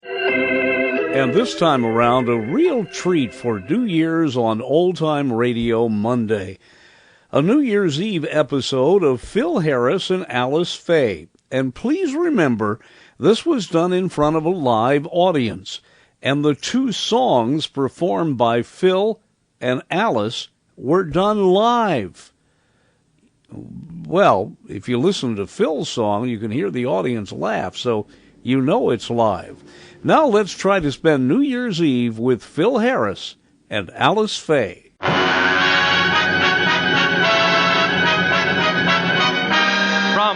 And this time around, a real treat for New Year's on Old Time Radio Monday. A New Year's Eve episode of Phil Harris and Alice Faye. And please remember, this was done in front of a live audience. And the two songs performed by Phil and Alice were done live. Well, if you listen to Phil's song, you can hear the audience laugh, so you know it's live. Now let's try to spend New Year's Eve with Phil Harris and Alice Faye. From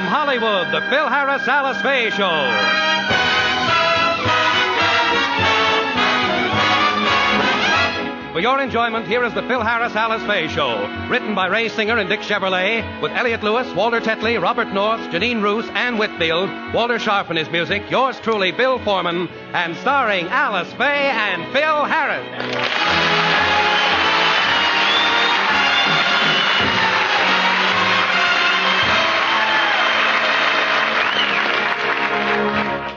Hollywood, the Phil Harris-Alice Faye Show. For your enjoyment, here is the Phil Harris-Alice Faye Show. Written by Ray Singer and Dick Chevrolet, with Elliot Lewis, Walter Tetley, Robert North, Janine Roos, Ann Whitfield, Walter Sharp and his music, yours truly, Bill Foreman, and starring Alice Faye and Phil Harris.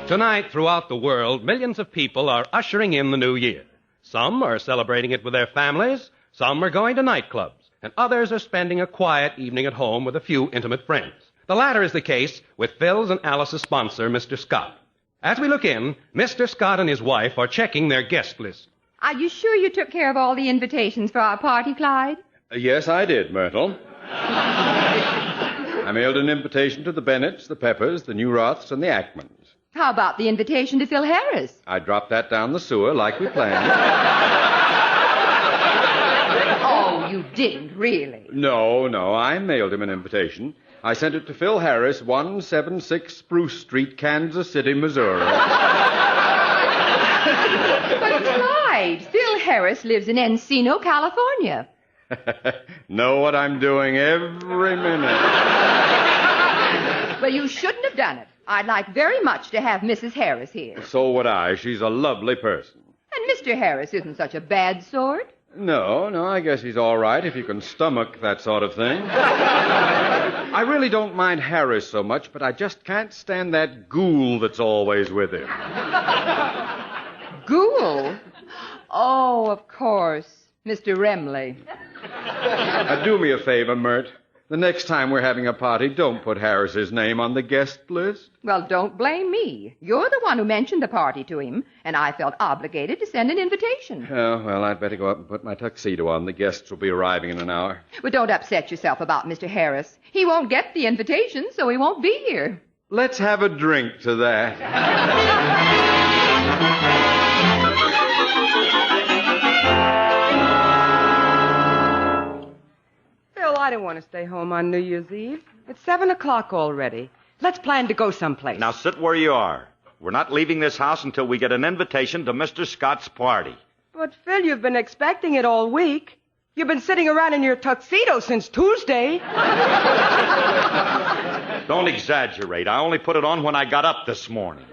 Tonight, throughout the world, millions of people are ushering in the new year. Some are celebrating it with their families, some are going to nightclubs, and others are spending a quiet evening at home with a few intimate friends. The latter is the case with Phil's and Alice's sponsor, Mr. Scott. As we look in, Mr. Scott and his wife are checking their guest list. Are you sure you took care of all the invitations for our party, Clyde? Yes, I did, Myrtle. I mailed an invitation to the Bennetts, the Peppers, the Newroths, and the Ackmans. How about the invitation to Phil Harris? I dropped that down the sewer like we planned. Oh, you didn't, really? No, I mailed him an invitation. I sent it to Phil Harris, 176 Spruce Street, Kansas City, Missouri. But Clyde, Phil Harris lives in Encino, California. Know what I'm doing every minute. Well, you shouldn't have done it. I'd like very much to have Mrs. Harris here. So would I. She's a lovely person. And Mr. Harris isn't such a bad sort. No, I guess he's all right if you can stomach that sort of thing. I really don't mind Harris so much, but I just can't stand that ghoul that's always with him. Ghoul? Oh, of course. Mr. Remley. Do me a favor, Mert. The next time we're having a party, don't put Harris's name on the guest list. Well, don't blame me. You're the one who mentioned the party to him, and I felt obligated to send an invitation. Oh, well, I'd better go up and put my tuxedo on. The guests will be arriving in an hour. But don't upset yourself about Mr. Harris. He won't get the invitation, so he won't be here. Let's have a drink to that. I don't want to stay home on New Year's Eve. It's 7 o'clock already. Let's plan to go someplace. Now sit where you are. We're not leaving this house until we get an invitation to Mr. Scott's party. But, Phil, you've been expecting it all week. You've been sitting around in your tuxedo since Tuesday. Don't exaggerate. I only put it on when I got up this morning.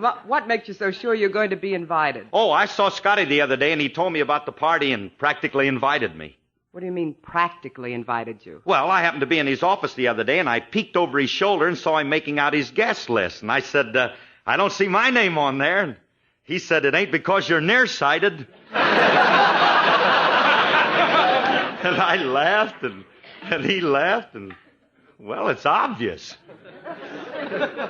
Well, what makes you so sure you're going to be invited? Oh, I saw Scotty the other day, and he told me about the party and practically invited me. What do you mean, practically invited you? Well, I happened to be in his office the other day, and I peeked over his shoulder and saw him making out his guest list. And I said, I don't see my name on there. And he said, it ain't because you're nearsighted. And I laughed, and he laughed, and, well, it's obvious.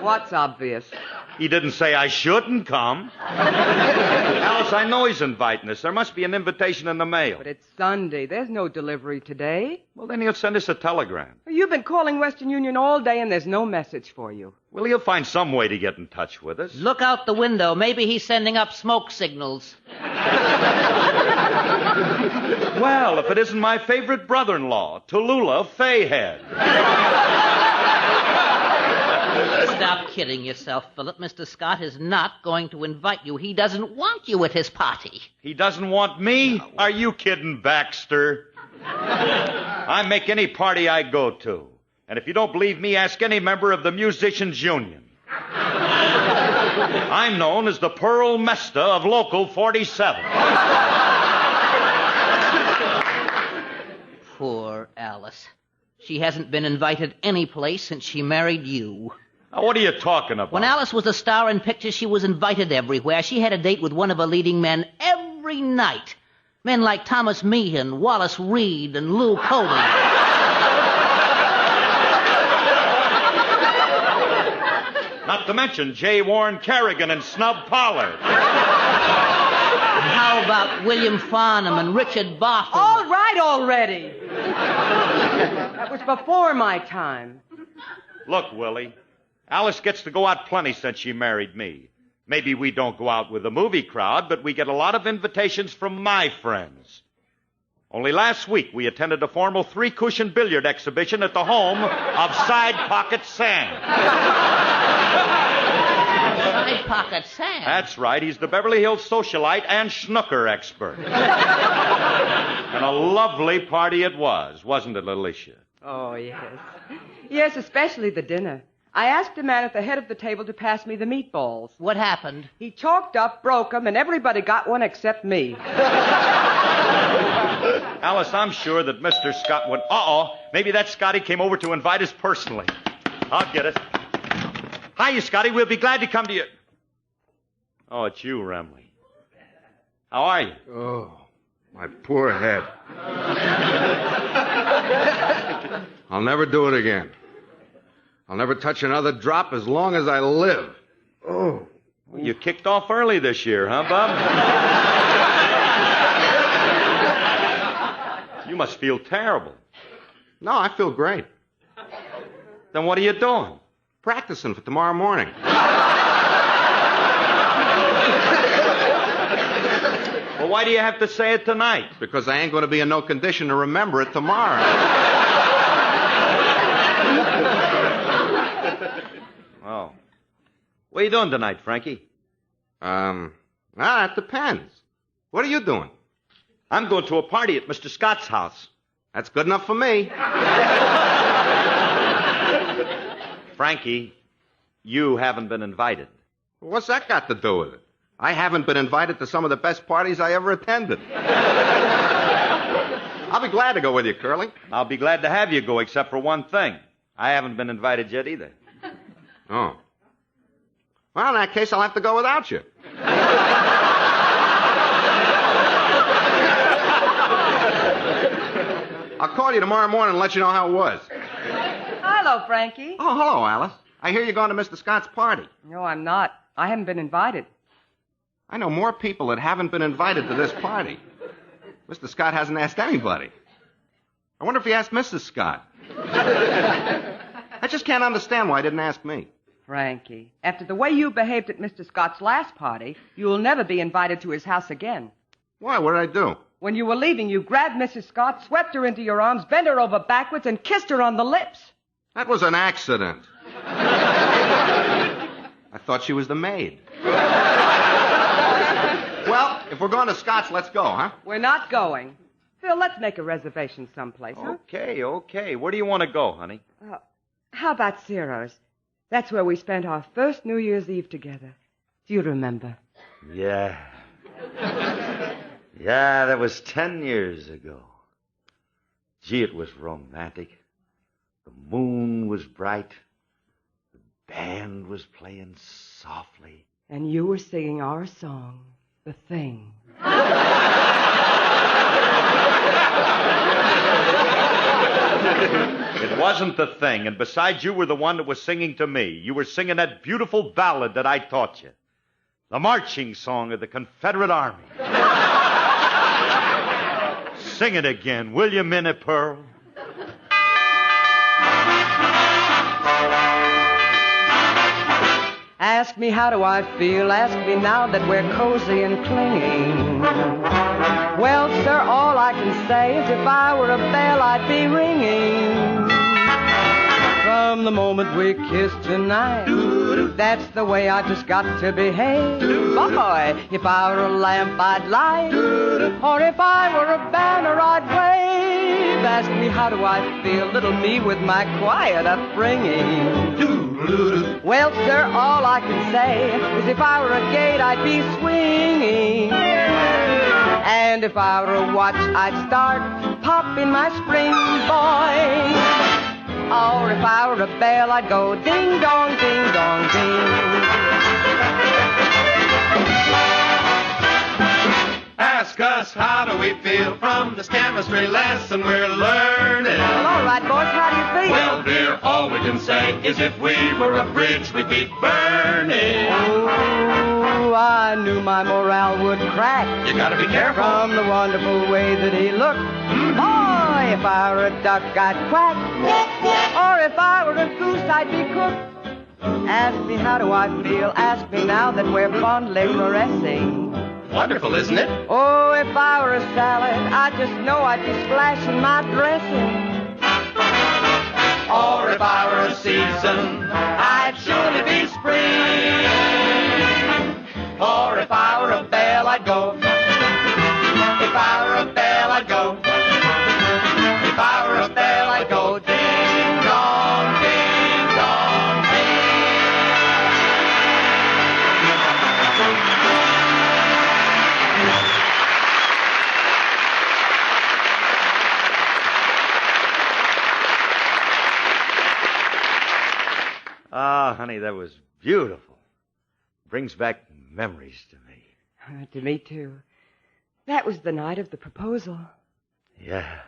What's obvious? He didn't say I shouldn't come. Alice, I know he's inviting us. There must be an invitation in the mail. But it's Sunday. There's no delivery today. Well, then he'll send us a telegram. You've been calling Western Union all day, and there's no message for you. Well, he'll find some way to get in touch with us. Look out the window. Maybe he's sending up smoke signals. Well, if it isn't my favorite brother-in-law, Tallulah Fayhead. Stop kidding yourself, Philip. Mr. Scott is not going to invite you. He doesn't want you at his party. He doesn't want me? No. Are you kidding, Baxter? I make any party I go to. And if you don't believe me, ask any member of the Musicians' Union. I'm known as the Pearl Mesta of Local 47. Poor Alice. She hasn't been invited any place since she married you. Now, what are you talking about? When Alice was a star in pictures, she was invited everywhere. She had a date with one of her leading men every night. Men like Thomas Meehan, Wallace Reed, and Lou Colby. Not to mention J. Warren Kerrigan and Snub Pollard. How about William Farnham and Richard Botham? All right already. That was before my time. Look, Willie, Alice gets to go out plenty since she married me. Maybe we don't go out with the movie crowd, but we get a lot of invitations from my friends. Only last week, we attended a formal 3-cushion billiard exhibition at the home of Side Pocket Sam. Side Pocket Sam? That's right. He's the Beverly Hills socialite and snooker expert. And a lovely party it was, wasn't it, Alicia? Oh, yes. Yes, especially the dinner. I asked the man at the head of the table to pass me the meatballs. What happened? He chalked up, broke them, and everybody got one except me. Alice, I'm sure that Mr. Scott would... Maybe that Scotty came over to invite us personally. I'll get it. Hiya, Scotty. We'll be glad to come to you. Oh, it's you, Remley. How are you? Oh, my poor head. I'll never do it again. I'll never touch another drop as long as I live. Oh. Well, you kicked off early this year, huh, Bob? You must feel terrible. No, I feel great. Then what are you doing? Practicing for tomorrow morning. Well, why do you have to say it tonight? Because I ain't going to be in no condition to remember it tomorrow. Oh. What are you doing tonight, Frankie? That depends. What are you doing? I'm going to a party at Mr. Scott's house. That's good enough for me. Frankie, you haven't been invited. What's that got to do with it? I haven't been invited to some of the best parties I ever attended. I'll be glad to go with you, Curly. I'll be glad to have you go, except for one thing. I haven't been invited yet either. Oh. Well, in that case, I'll have to go without you. I'll call you tomorrow morning and let you know how it was. Hello, Frankie. Oh, hello, Alice. I hear you're going to Mr. Scott's party. No, I'm not. I haven't been invited. I know more people that haven't been invited to this party. Mr. Scott hasn't asked anybody. I wonder if he asked Mrs. Scott. I just can't understand why he didn't ask me. Frankie, after the way you behaved at Mr. Scott's last party, you'll never be invited to his house again. Why? What did I do? When you were leaving, you grabbed Mrs. Scott, swept her into your arms, bent her over backwards, and kissed her on the lips. That was an accident. I thought she was the maid. Well, if we're going to Scott's, let's go, huh? We're not going. Phil, let's make a reservation someplace, huh? Okay. Where do you want to go, honey? How about Ciro's? That's where we spent our first New Year's Eve together. Do you remember? Yeah. Yeah, that was 10 years ago. Gee, it was romantic. The moon was bright. The band was playing softly. And you were singing our song, The Thing. It wasn't the thing, and besides, you were the one that was singing to me. You were singing that beautiful ballad that I taught you. The marching song of the Confederate Army. Sing it again, will you, Minnie Pearl? Ask me how do I feel, ask me now that we're cozy and clinging. Well, sir, all I can say is if I were a bell, I'd be ringing. From the moment we kissed tonight, that's the way I just got to behave. Boy, if I were a lamp, I'd light, or if I were a banner, I'd wave. Ask me how do I feel, little me with my quiet upbringing. Well, sir, all I can say is if I were a gate, I'd be swinging. And if I were a watch, I'd start popping my spring, boy. Or if I were a bell, I'd go ding dong, ding dong, ding. Ask us, how do we feel from this chemistry lesson we're learning? Well, all right, boys, how do you feel? Well, dear, all we can say is if we were a bridge, we'd be burning. Oh, I knew my morale would crack. You gotta be careful. From the wonderful way that he looked. Mm-hmm. Boy, if I were a duck, I'd quack. Or if I were a goose, I'd be cooked. Ask me, how do I feel? Ask me now that we're fondly caressing. Wonderful, isn't it? Oh, if I were a salad, I just know I'd be splashing my dressing. Or if I were a season, I'd surely be spring. Or if I were a bell, I'd go. If I were a bell, I'd go. If I were a bell, I'd go. Ding dong, ding dong, Ah, honey, that was beautiful. Brings back memories to me. To me, too. That was the night of the proposal. Yeah.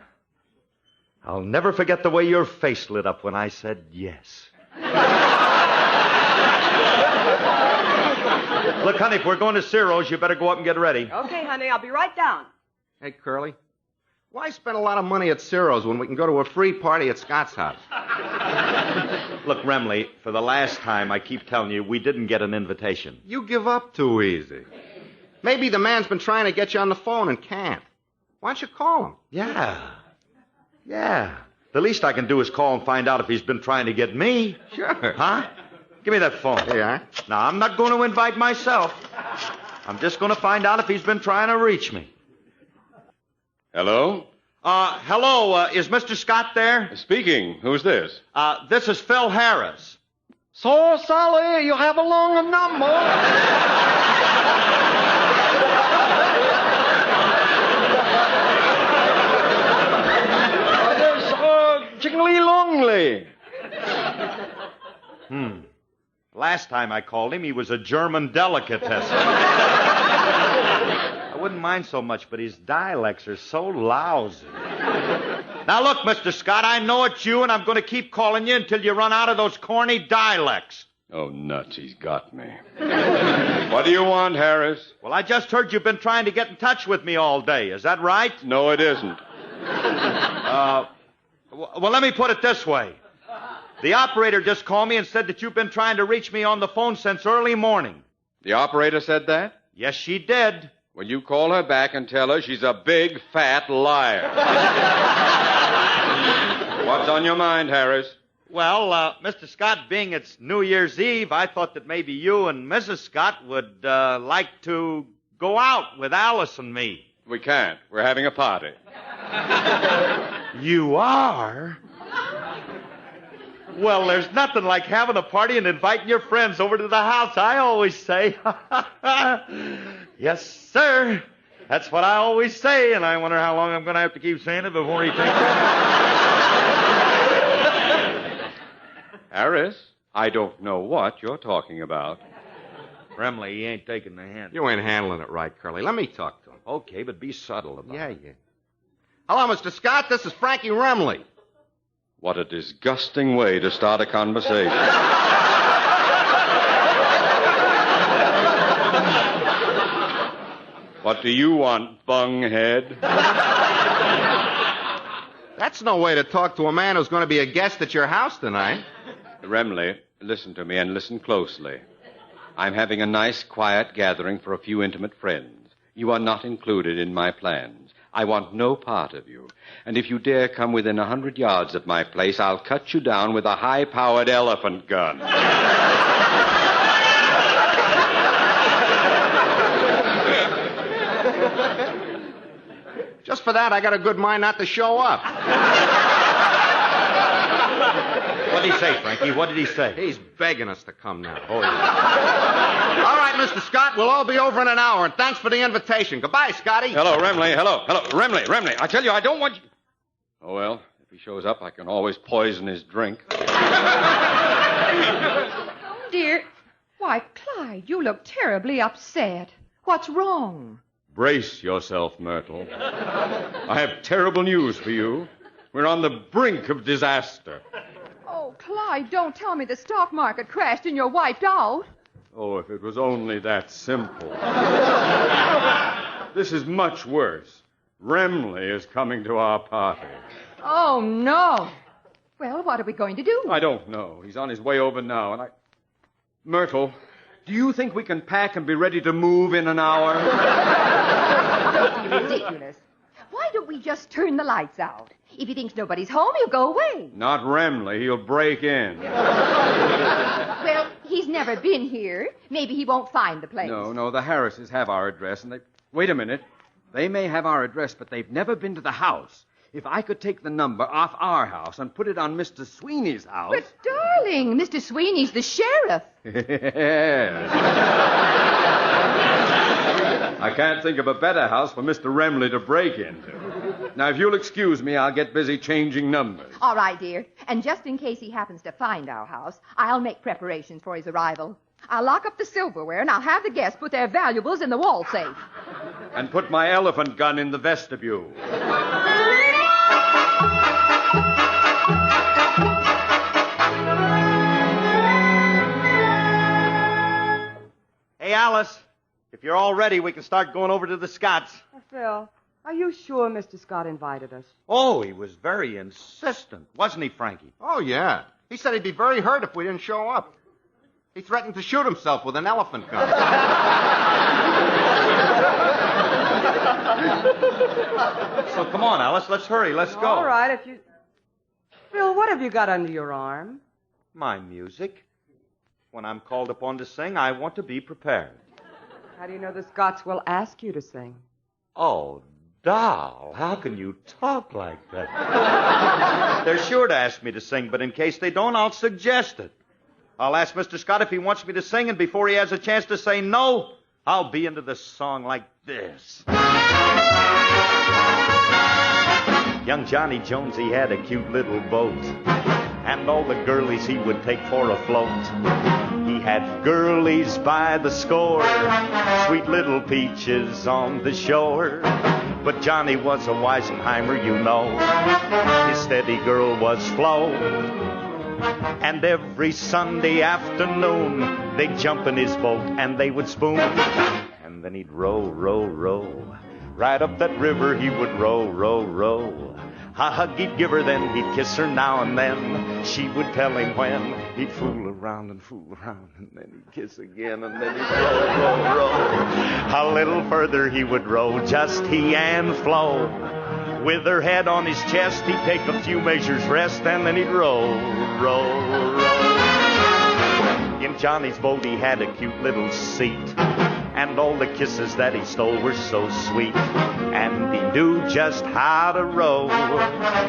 I'll never forget the way your face lit up when I said yes. Look, honey, if we're going to Ciro's, you better go up and get ready. Okay, honey, I'll be right down. Hey, Curly, why spend a lot of money at Ciro's when we can go to a free party at Scott's house? Look, Remley, for the last time, I keep telling you, we didn't get an invitation. You give up too easy. Maybe the man's been trying to get you on the phone and can't. Why don't you call him? Yeah. The least I can do is call and find out if he's been trying to get me. Sure. Huh? Give me that phone. Here you are. Now, I'm not going to invite myself. I'm just going to find out if he's been trying to reach me. Hello? Hello, is Mr. Scott there? Speaking. Who's this? This is Phil Harris. So, Sally, you have a long number. Chickly Longley. Last time I called him, he was a German delicatessen. I wouldn't mind so much, but his dialects are so lousy. Now, look, Mr. Scott, I know it's you, and I'm going to keep calling you until you run out of those corny dialects. Oh, nuts, he's got me. What do you want, Harris? Well, I just heard you've been trying to get in touch with me all day. Is that right? No, it isn't. Well, let me put it this way. The operator just called me and said that you've been trying to reach me on the phone since early morning. The operator said that? Yes, she did. Well, you call her back and tell her she's a big, fat liar. What's on your mind, Harris? Well, Mr. Scott, being it's New Year's Eve, I thought that maybe you and Mrs. Scott would like to go out with Alice and me. We can't. We're having a party. You are? Well, there's nothing like having a party and inviting your friends over to the house, I always say. Yes, sir. That's what I always say, and I wonder how long I'm going to have to keep saying it before he takes it. Harris, I don't know what you're talking about. Remley, he ain't taking the hint. You ain't handling it right, Curly. Let me talk to him. Okay, but be subtle about it. Yeah. Hello, Mr. Scott. This is Frankie Remley. What a disgusting way to start a conversation. What do you want, bunghead? That's no way to talk to a man who's going to be a guest at your house tonight. Remley, listen to me and listen closely. I'm having a nice, quiet gathering for a few intimate friends. You are not included in my plans. I want no part of you. And if you dare come within 100 yards of my place, I'll cut you down with a high-powered elephant gun. Just for that, I got a good mind not to show up. What did he say, Frankie? What did he say? He's begging us to come now. Oh, yeah. All right, Mr. Scott, we'll all be over in an hour, and thanks for the invitation. Goodbye, Scotty. Hello, Remley. Hello. Remley. I tell you, I don't want you... Oh, well, if If he shows up, I can always poison his drink. Dear, why, Clyde, you look terribly upset. What's wrong? Brace yourself, Myrtle. I have terrible news for you. We're on the brink of disaster. Oh, Clyde, don't tell me the stock market crashed and you're wiped out. Oh, if it was only that simple. This is much worse. Remley is coming to our party. Oh, no. Well, what are we going to do? I don't know. He's on his way over now, and Myrtle, do you think we can pack and be ready to move in an hour? Don't be ridiculous. Why don't we just turn the lights out? If he thinks nobody's home, he'll go away. Not Remley. He'll break in. Well, he's never been here. Maybe he won't find the place. No, the Harrises have our address, and they... Wait a minute. They may have our address, but they've never been to the house. If I could take the number off our house and put it on Mr. Sweeney's house... But, darling, Mr. Sweeney's the sheriff. Yes. I can't think of a better house for Mr. Remley to break into. Now, if you'll excuse me, I'll get busy changing numbers. All right, dear. And just in case he happens to find our house, I'll make preparations for his arrival. I'll lock up the silverware, and I'll have the guests put their valuables in the wall safe. And put my elephant gun in the vestibule. Hey, Alice, if you're all ready, we can start going over to the Scotts. Phil, are you sure Mr. Scott invited us? Oh, he was very insistent, wasn't he, Frankie? Oh, yeah. He said he'd be very hurt if we didn't show up. He threatened to shoot himself with an elephant gun. So come on, Alice, let's hurry, let's go. All right, if you... Phil, what have you got under your arm? My music. When I'm called upon to sing, I want to be prepared. How do you know the Scotts will ask you to sing? Oh, doll, how can you talk like that? They're sure to ask me to sing, but in case they don't, I'll suggest it. I'll ask Mr. Scott if he wants me to sing, and before he has a chance to say no, I'll be into the song like this. Young Johnny Jones, he had a cute little boat, and all the girlies he would take for a float. He had girlies by the score, sweet little peaches on the shore. But Johnny was a Weisenheimer, you know. His steady girl was Flo. And every Sunday afternoon, they'd jump in his boat and they would spoon. And then he'd row, row, row. Right up that river he would row, row, row. A hug he'd give her, then he'd kiss her now and then. She would tell him when. He'd fool around, and then he'd kiss again, and then he'd row, row, row. A little further he would row, just he and Flo. With her head on his chest, he'd take a few measures rest, and then he'd row, row, row. In Johnny's boat he had a cute little seat, and all the kisses that he stole were so sweet. And he knew just how to row.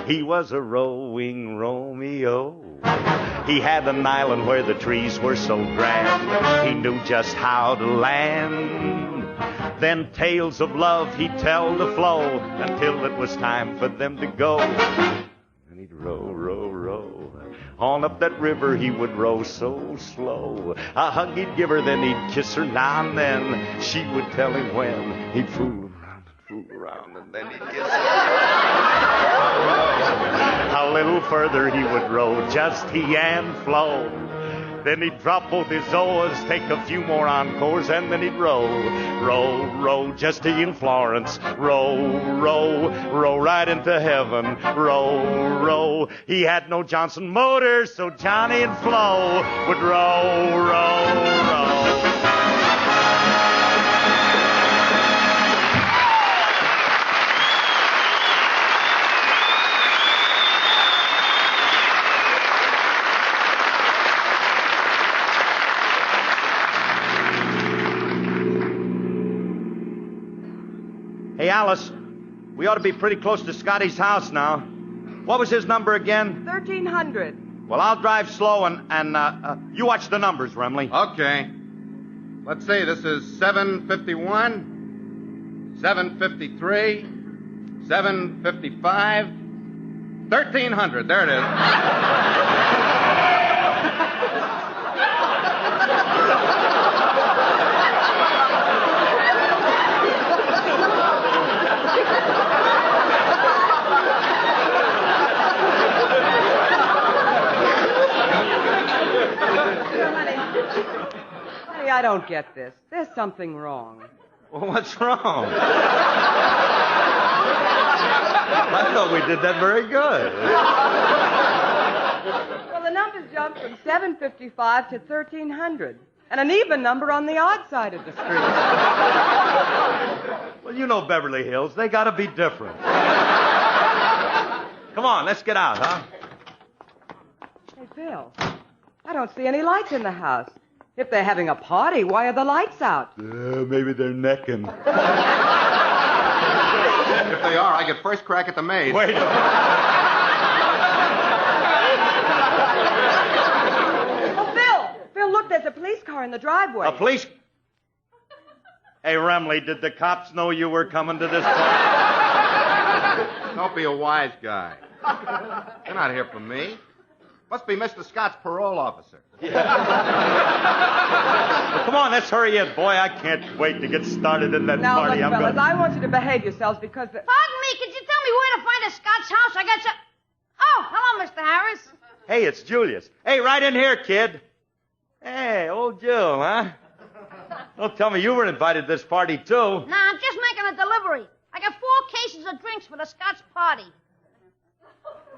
He was a rowing Romeo. He had an island where the trees were so grand. He knew just how to land. Then tales of love he'd tell to Flo until it was time for them to go. And he'd row, row, row. On up that river he would row so slow. A hug he'd give her, then he'd kiss her now and then. She would tell him when. He'd fool around, and then he'd kiss her. A little further he would row, just he and Flo. Then he'd drop both his oars, take a few more encores, and then he'd row, row, row, just he and Florence. Row, row, row right into heaven. Row, row. He had no Johnson motor, so Johnny and Flo would row, row, row. Hey, Alice, we ought to be pretty close to Scotty's house now. What was his number again? 1300. Well, I'll drive slow and you watch the numbers, Remley. Okay. Let's see, this is 751, 753, 755, $1,300. There it is. Honey, I don't get this. There's something wrong. Well, what's wrong? I thought we did that very good. Well, the numbers jumped from 755 to 1,300. And an even number on the odd side of the street. Well, you know Beverly Hills. They gotta be different. Come on, let's get out, huh? Hey, Bill, I don't see any lights in the house. If they're having a party, why are the lights out? Maybe they're necking. If they are, I get first crack at the maid. Wait. Bill, look, there's a police car in the driveway. A police... Hey, Remley, did the cops know you were coming to this party? Don't be a wise guy. They're not here for me. Must be Mr. Scott's parole officer. Well, come on, let's hurry in, boy. I can't wait to get started in that Now, party. look, fellas, I want you to behave yourselves because... Pardon me, could you tell me where to find a Scott's house? I got some... Oh, hello, Mr. Harris. Hey, it's Julius. Hey, right in here, kid. Hey, old Jill, huh? Don't tell me you were invited to this party, too. Nah, I'm just making a delivery. I got 4 cases of drinks for the Scott's party.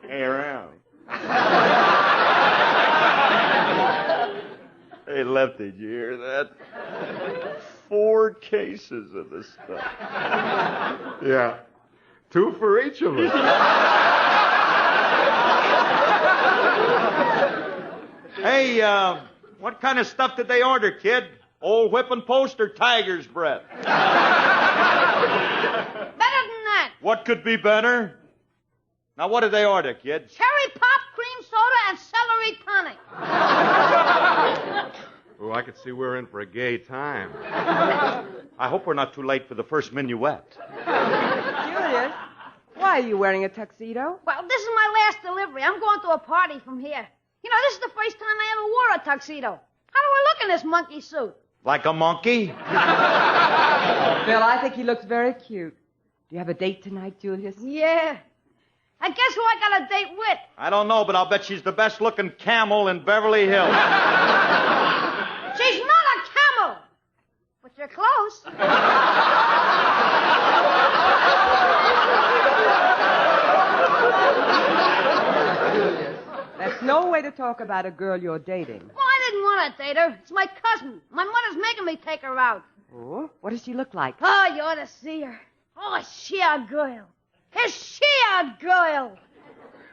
Hey, around. Hey, Lefty, did you hear that? 4 cases of this stuff. Yeah. 2 for each of us. Hey, what kind of stuff did they order, kid? Old whipping post or tiger's breath? Better than that. What could be better? Now, what did they order, kid? Cherry pop, cream soda, and celery tonic. Oh, I could see we're in for a gay time. I hope we're not too late for the first minuet. Julius, why are you wearing a tuxedo? Well, this is my last delivery. I'm going to a party from here. You know, this is the first time I ever wore a tuxedo. How do I look in this monkey suit? Like a monkey? Bill, I think he looks very cute. Do you have a date tonight, Julius? Yeah. And guess who I got a date with? I don't know, but I'll bet she's the best-looking camel in Beverly Hills. She's not a camel. But you're close. That's no way to talk about a girl you're dating. Well, I didn't want to date her. It's my cousin. My mother's making me take her out. Oh, what does she look like? Oh, you ought to see her. Oh, is she a girl? Is she a girl?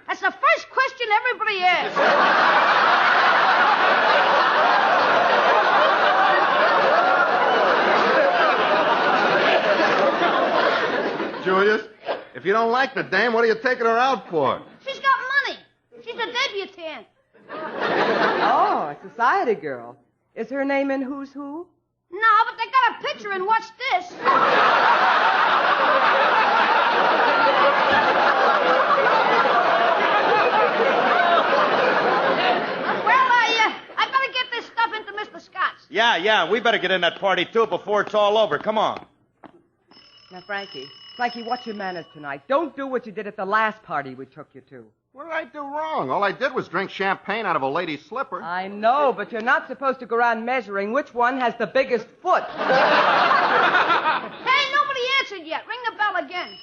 That's the first question everybody asks. Julius, if you don't like the dame, what are you taking her out for? She's got money. She's a debutante. Oh, a society girl. Is her name in Who's Who? No, but they got a picture and watch this. I better get this stuff into Mr. Scott's. Yeah, we better get in that party, too, before it's all over. Come on. Now, Frankie, watch your manners tonight. Don't do what you did at the last party we took you to. What did I do wrong? All I did was drink champagne out of a lady's slipper. I know, but you're not supposed to go around measuring which one has the biggest foot. Hey, nobody answered yet. Ring the bell again.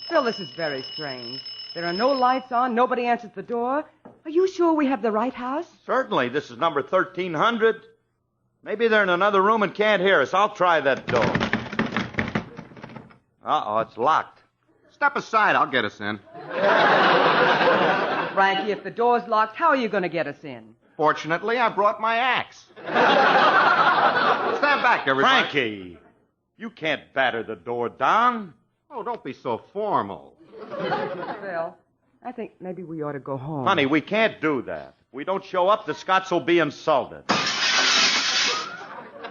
Phil, this is very strange. There are no lights on. Nobody answers the door. Are you sure we have the right house? Certainly. This is number 1300. Maybe they're in another room and can't hear us. I'll try that door. Uh-oh, it's locked. Step aside. I'll get us in. Frankie, if the door's locked, how are you going to get us in? Fortunately, I brought my axe. Stand back, everybody. Frankie, you can't batter the door down. Oh, don't be so formal. Phil, I think maybe we ought to go home. Honey, we can't do that. If we don't show up, the Scots will be insulted.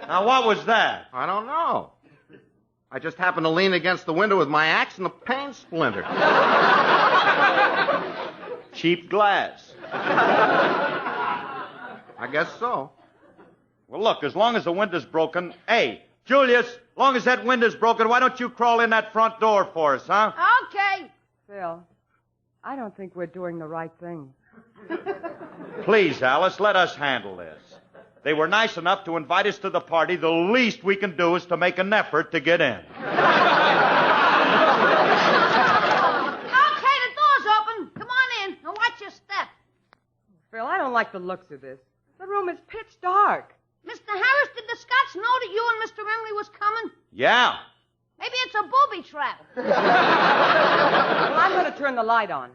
Now, what was that? I don't know. I just happened to lean against the window with my axe and the pane splintered. Cheap glass. I guess so. Well, look, as long as the window's broken... Hey, Julius, as long as that window's broken, why don't you crawl in that front door for us, huh? Okay. Phil, I don't think we're doing the right thing. Please, Alice, let us handle this. They were nice enough to invite us to the party. The least we can do is to make an effort to get in. Okay, the door's open. Come on in and watch your step. Phil, I don't like the looks of this. The room is pitch dark. Mr. Harris, did the Scots know that you and Mr. Emily was coming? Yeah. Maybe it's a booby trap. Well, I'm going to turn the light on.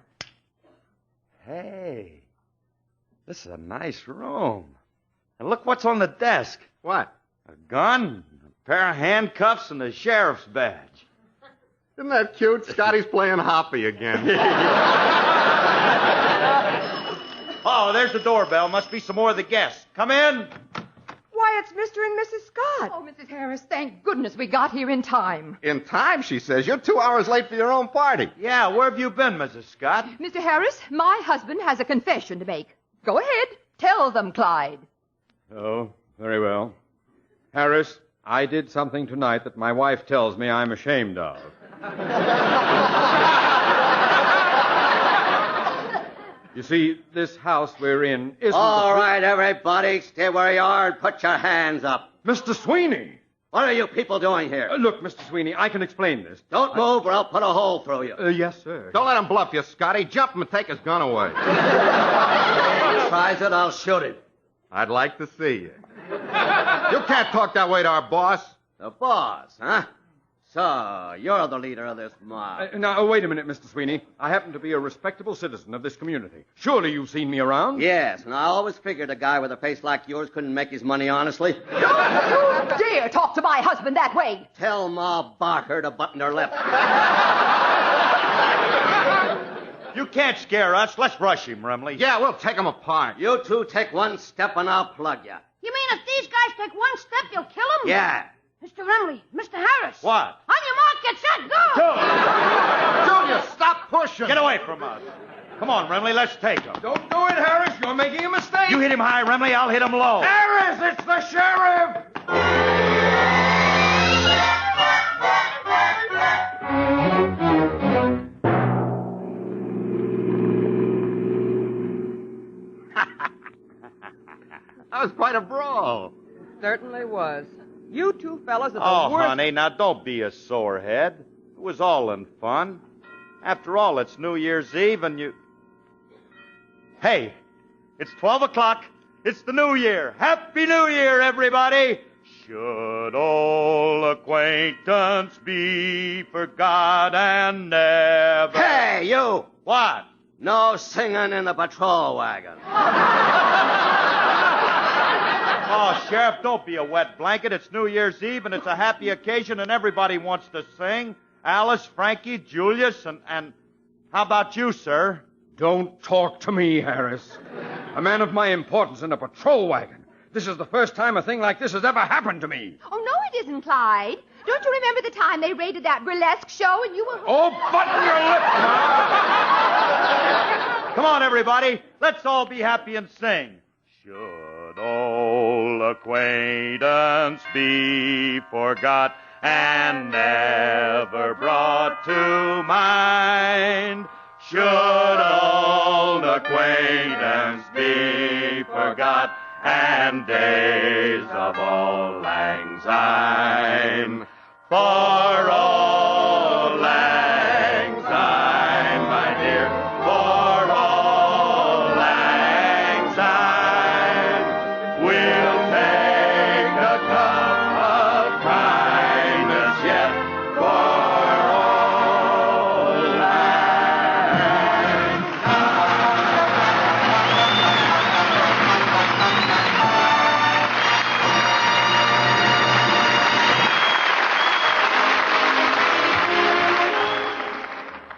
Hey, this is a nice room. And look what's on the desk. What? A gun, a pair of handcuffs, and a sheriff's badge. Isn't that cute? Scotty's playing hoppy again. Oh, there's the doorbell. Must be some more of the guests. Come in. Why, it's Mr. and Mrs. Scott. Oh, Mrs. Harris, thank goodness we got here in time. In time, she says. You're 2 hours late for your own party. Yeah, where have you been, Mrs. Scott? Mr. Harris, my husband has a confession to make. Go ahead. Tell them, Clyde. Oh, very well. Harris, I did something tonight that my wife tells me I'm ashamed of. You see, this house we're in isn't... All right, everybody, stay where you are and put your hands up. Mr. Sweeney! What are you people doing here? Look, Mr. Sweeney, I can explain this. Don't move or I'll put a hole through you. Yes, sir. Don't let him bluff you, Scotty. Jump him and take his gun away. If he tries it, I'll shoot him. I'd like to see you. You can't talk that way to our boss. The boss, huh? So, you're the leader of this mob. Now, wait a minute, Mr. Sweeney. I happen to be a respectable citizen of this community. Surely you've seen me around? Yes, and I always figured a guy with a face like yours couldn't make his money honestly. You dare talk to my husband that way? Tell Ma Barker to button her lip. You can't scare us. Let's rush him, Remley. Yeah, we'll take him apart. You two take one step and I'll plug you. You mean if these guys take one step, you'll kill them? Yeah. Mr. Remley, Mr. Harris. What? On your mark, get set, go! Julius, stop pushing. Get away from us. Come on, Remley, let's take him. Don't do it, Harris. You're making a mistake. You hit him high, Remley. I'll hit him low. Harris, it's the sheriff. That was quite a brawl. Certainly was. You two fellas are the Oh, worst. honey, now don't be a sorehead. It was all in fun. After all, it's New Year's Eve and you... Hey, it's 12 o'clock. It's the New Year. Happy New Year, everybody. Should old acquaintance be forgot and never... Hey, you! What? No singing in the patrol wagon. Oh, Sheriff, don't be a wet blanket. It's New Year's Eve, and it's a happy occasion, and everybody wants to sing. Alice, Frankie, Julius, and how about you, sir? Don't talk to me, Harris. A man of my importance in a patrol wagon. This is the first time a thing like this has ever happened to me. Oh, no, it isn't, Clyde. Don't you remember the time they raided that burlesque show and you were... Oh, button your lip now. Come on, everybody. Let's all be happy and sing. Should old acquaintance be forgot and never brought to mind? Should old acquaintance be forgot and days of old lang syne? For old lang syne, my dear, for old lang syne, we'll take a cup of kindness yet for old lang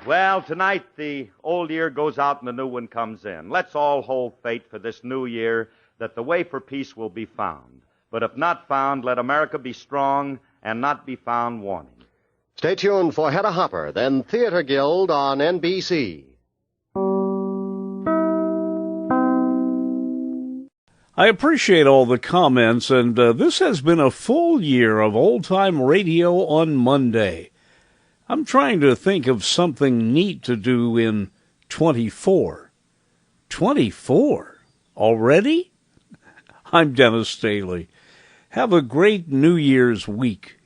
Well, tonight the old year goes out and the new one comes in. Let's all hold fate for this new year that the way for peace will be found. But if not found, let America be strong and not be found wanting. Stay tuned for Hedda Hopper, then Theater Guild on NBC. I appreciate all the comments, and this has been a full year of old-time radio on Monday. I'm trying to think of something neat to do in 24. 24? Already? I'm Dennis Staley. Have a great New Year's week.